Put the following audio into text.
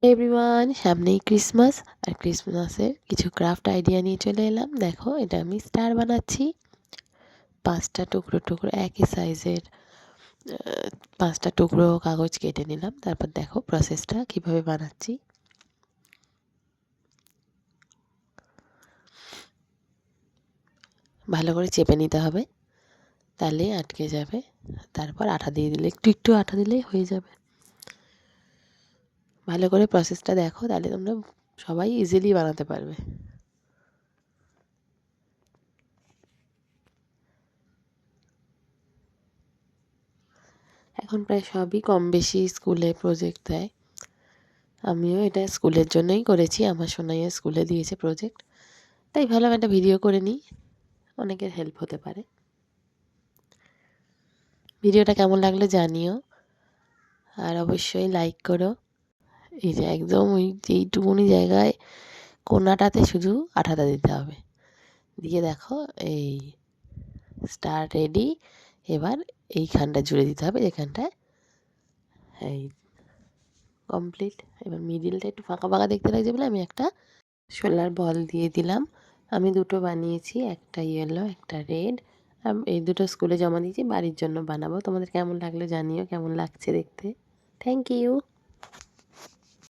Everyone, সামনেই Christmas. আর ক্রিসমাসের কিছু ক্রাফট আইডিয়া নিয়ে চলে এলাম। দেখো, এটা আমি স্টার বানাচ্ছি। 5টা টুকরো টুকরো একই সাইজের 5টা টুকরো কাগজ কেটে নিলাম। তারপর দেখো প্রসেসটা কিভাবে বানাচ্ছি। ভালো করে চেপে নিতে হবে, তাহলে আটকে যাবে। তারপর আঠা দিয়ে দিলে একটু আঠা দিলেই হয়ে যাবে। ভালো করে প্রসেসটা দেখো, তাহলে তোমরা সবাই ইজিলি বানাতে পারবে। এখন প্রায় সবই কম বেশি স্কুলে প্রজেক্ট দেয়। আমিও এটা স্কুলের জন্যই করেছি, আমার সোনাইয়া স্কুলে দিয়েছে প্রজেক্ট, তাই ভাবলাম একটা ভিডিও করে নিই, অনেকের হেল্প হতে পারে। ভিডিওটা কেমন লাগলো জানিও, আর অবশ্যই লাইক করো। এই যে একদম ওই যেইটুকুনি জায়গায় কোনাটাতে শুধু আঠাটা দিতে হবে, দিয়ে দেখো এই স্টার রেডি। এবার এইখানটা জুড়ে দিতে হবে, যেখানটায় এই কমপ্লিট। এবার মিডিলটা একটু ফাঁকা ফাঁকা দেখতে লাগছে বলে আমি একটা সোলার বল দিয়ে দিলাম। আমি দুটো বানিয়েছি, একটা ইয়েলো একটা রেড। এই দুটো স্কুলে জমা দিয়েছি, বাড়ির জন্য বানাবো। তোমাদের কেমন লাগলো জানিও, কেমন লাগছে দেখতে। Thank you.